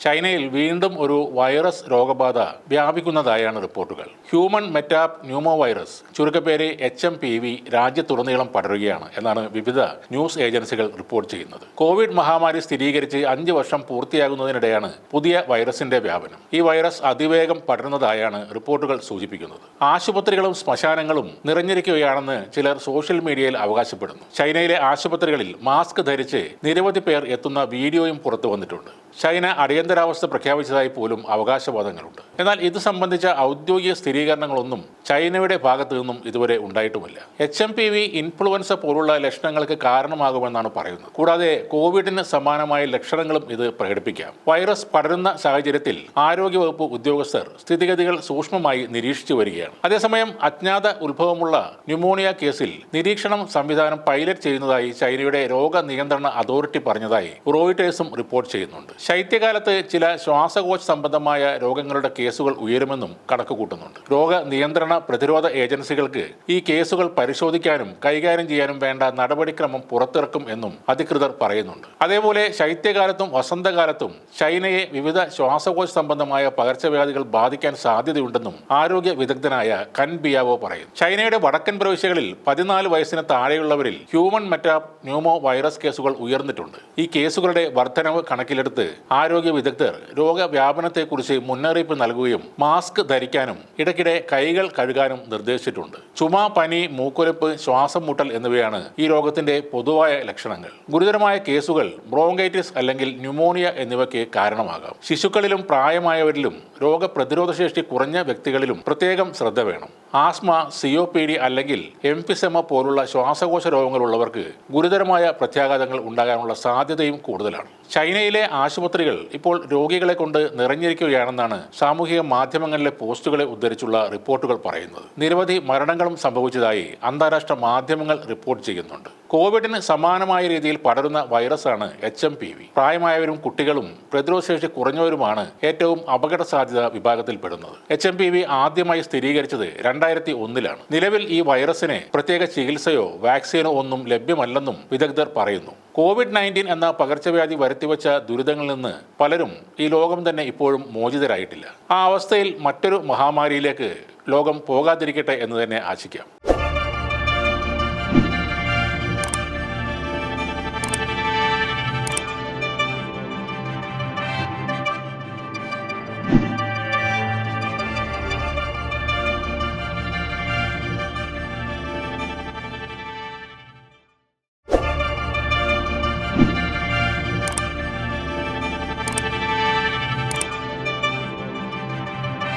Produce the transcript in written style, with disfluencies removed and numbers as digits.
ചൈനയിൽ വീണ്ടും ഒരു വൈറസ് രോഗബാധ വ്യാപിക്കുന്നതായാണ് റിപ്പോർട്ടുകൾ. ഹ്യൂമൻ മെറ്റാപ് ന്യൂമോ വൈറസ്, ചുരുക്കപ്പേര് HMPV, രാജ്യത്തുടനീളം പടരുകയാണ് എന്നാണ് വിവിധ ന്യൂസ് ഏജൻസികൾ റിപ്പോർട്ട് ചെയ്യുന്നത്. കോവിഡ് മഹാമാരി സ്ഥിരീകരിച്ച് 5 വർഷം പൂർത്തിയാകുന്നതിനിടെയാണ് പുതിയ വൈറസിന്റെ വ്യാപനം. ഈ വൈറസ് അതിവേഗം പടരുന്നതായാണ് റിപ്പോർട്ടുകൾ സൂചിപ്പിക്കുന്നത്. ആശുപത്രികളും ശ്മശാനങ്ങളും നിറഞ്ഞിരിക്കുകയാണെന്ന് ചിലർ സോഷ്യൽ മീഡിയയിൽ അവകാശപ്പെടുന്നു. ചൈനയിലെ ആശുപത്രികളിൽ മാസ്ക് ധരിച്ച് നിരവധി പേർ എത്തുന്ന വീഡിയോയും പുറത്തു വന്നിട്ടുണ്ട്. ചൈന അടിയന്തരാവസ്ഥ പ്രഖ്യാപിച്ചതായി പോലും അവകാശവാദങ്ങളുണ്ട്. എന്നാൽ ഇത് സംബന്ധിച്ച ഔദ്യോഗിക സ്ഥിരീകരണങ്ങളൊന്നും ചൈനയുടെ ഭാഗത്തു നിന്നും ഇതുവരെ ഉണ്ടായിട്ടുമില്ല. HMPV ഇൻഫ്ലുവൻസ പോലുള്ള ലക്ഷണങ്ങൾക്ക് കാരണമാകുമെന്നാണ് പറയുന്നത്. കൂടാതെ കോവിഡിന് സമാനമായ ലക്ഷണങ്ങളും ഇത് പ്രകടിപ്പിക്കാം. വൈറസ് പടരുന്ന സാഹചര്യത്തിൽ ആരോഗ്യവകുപ്പ് ഉദ്യോഗസ്ഥർ സ്ഥിതിഗതികൾ സൂക്ഷ്മമായി നിരീക്ഷിച്ചു വരികയാണ്. അതേസമയം അജ്ഞാത ഉത്ഭവമുള്ള ന്യൂമോണിയ കേസിൽ നിരീക്ഷണം സംവിധാനം പൈലറ്റ് ചെയ്യുന്നതായി ചൈനയുടെ രോഗനിയന്ത്രണ അതോറിറ്റി പറഞ്ഞതായി റോയിട്ടേഴ്സും റിപ്പോർട്ട് ചെയ്യുന്നുണ്ട്. ശൈത്യകാലത്ത് ചില ശ്വാസകോശ സംബന്ധമായ രോഗങ്ങളുടെ കേസുകൾ ഉയരുമെന്നും കണക്കുകൂട്ടുന്നുണ്ട്. രോഗനിയന്ത്രണ പ്രതിരോധ ഏജൻസികൾക്ക് ഈ കേസുകൾ പരിശോധിക്കാനും കൈകാര്യം ചെയ്യാനും വേണ്ട നടപടിക്രമം പുറത്തിറക്കും എന്നും അധികൃതർ പറയുന്നുണ്ട്. അതേപോലെ ശൈത്യകാലത്തും വസന്തകാലത്തും ചൈനയെ വിവിധ ശ്വാസകോശ സംബന്ധമായ പകർച്ചവ്യാധികൾ ബാധിക്കാൻ സാധ്യതയുണ്ടെന്നും ആരോഗ്യ വിദഗ്ധനായ കൻ ബിയാവോ പറയുന്നു. ചൈനയുടെ വടക്കൻ പ്രവിശ്യകളിൽ 14 വയസ്സിന് താഴെയുള്ളവരിൽ ഹ്യൂമൻ മെറ്റാപ് ന്യൂമോ വൈറസ് കേസുകൾ ഉയർന്നിട്ടുണ്ട്. ഈ കേസുകളുടെ വർധനവ് കണക്കിലെടുത്ത് ആരോഗ്യ വിദഗ്ധർ രോഗവ്യാപനത്തെക്കുറിച്ച് മുന്നറിയിപ്പ് നൽകുകയും മാസ്ക് ധരിക്കാനും ഇടയ്ക്കിടെ കൈകൾ കഴുകാനും നിർദ്ദേശിച്ചിട്ടുണ്ട്. ചുമ, പനി, മൂക്കൊലിപ്പ്, ശ്വാസം മുട്ടൽ എന്നിവയാണ് ഈ രോഗത്തിന്റെ പൊതുവായ ലക്ഷണങ്ങൾ. ഗുരുതരമായ കേസുകൾ ബ്രോങ്കൈറ്റിസ് അല്ലെങ്കിൽ ന്യൂമോണിയ എന്നിവയ്ക്ക് കാരണമാകാം. ശിശുക്കളിലും പ്രായമായവരിലും രോഗപ്രതിരോധശേഷി കുറഞ്ഞ വ്യക്തികളിലും പ്രത്യേകം ശ്രദ്ധ വേണം. ആസ്മ, COPD അല്ലെങ്കിൽ എംഫിസെമ പോലുള്ള ശ്വാസകോശ രോഗങ്ങളുള്ളവർക്ക് ഗുരുതരമായ പ്രത്യാഘാതങ്ങൾ ഉണ്ടാകാനുള്ള സാധ്യതയും കൂടുതലാണ്. ചൈനയിലെ ആശുപത്രികൾ ഇപ്പോൾ രോഗികളെ കൊണ്ട് നിറഞ്ഞിരിക്കുകയാണെന്നാണ് സാമൂഹിക മാധ്യമങ്ങളിലെ പോസ്റ്റുകളെ ഉദ്ധരിച്ചുള്ള റിപ്പോർട്ടുകൾ പറയുന്നത്. നിരവധി മരണങ്ങളും സംഭവിച്ചതായി അന്താരാഷ്ട്ര മാധ്യമങ്ങൾ റിപ്പോർട്ട് ചെയ്യുന്നുണ്ട്. കോവിഡിന് സമാനമായ രീതിയിൽ പടരുന്ന വൈറസാണ് HMPV. പ്രായമായവരും കുട്ടികളും പ്രതിരോധശേഷി കുറഞ്ഞവരുമാണ് ഏറ്റവും അപകട സാധ്യത വിഭാഗത്തിൽപ്പെടുന്നത്. HMPV ആദ്യമായി സ്ഥിരീകരിച്ചത് 2001-ലാണ്. നിലവിൽ ഈ വൈറസിന് പ്രത്യേക ചികിത്സയോ വാക്സിനോ ഒന്നും ലഭ്യമല്ലെന്നും വിദഗ്ധർ പറയുന്നു. COVID-19 എന്ന പകർച്ചവ്യാധി വരുത്തിവെച്ച ദുരിതങ്ങളിൽ നിന്ന് പലരും ഈ ലോകം തന്നെ ഇപ്പോഴും മോചിതരായിട്ടില്ല. ആ അവസ്ഥയിൽ മറ്റൊരു മഹാമാരിയിലേക്ക് ലോകം പോകാതിരിക്കട്ടെ എന്ന് തന്നെ ആശിക്കാം.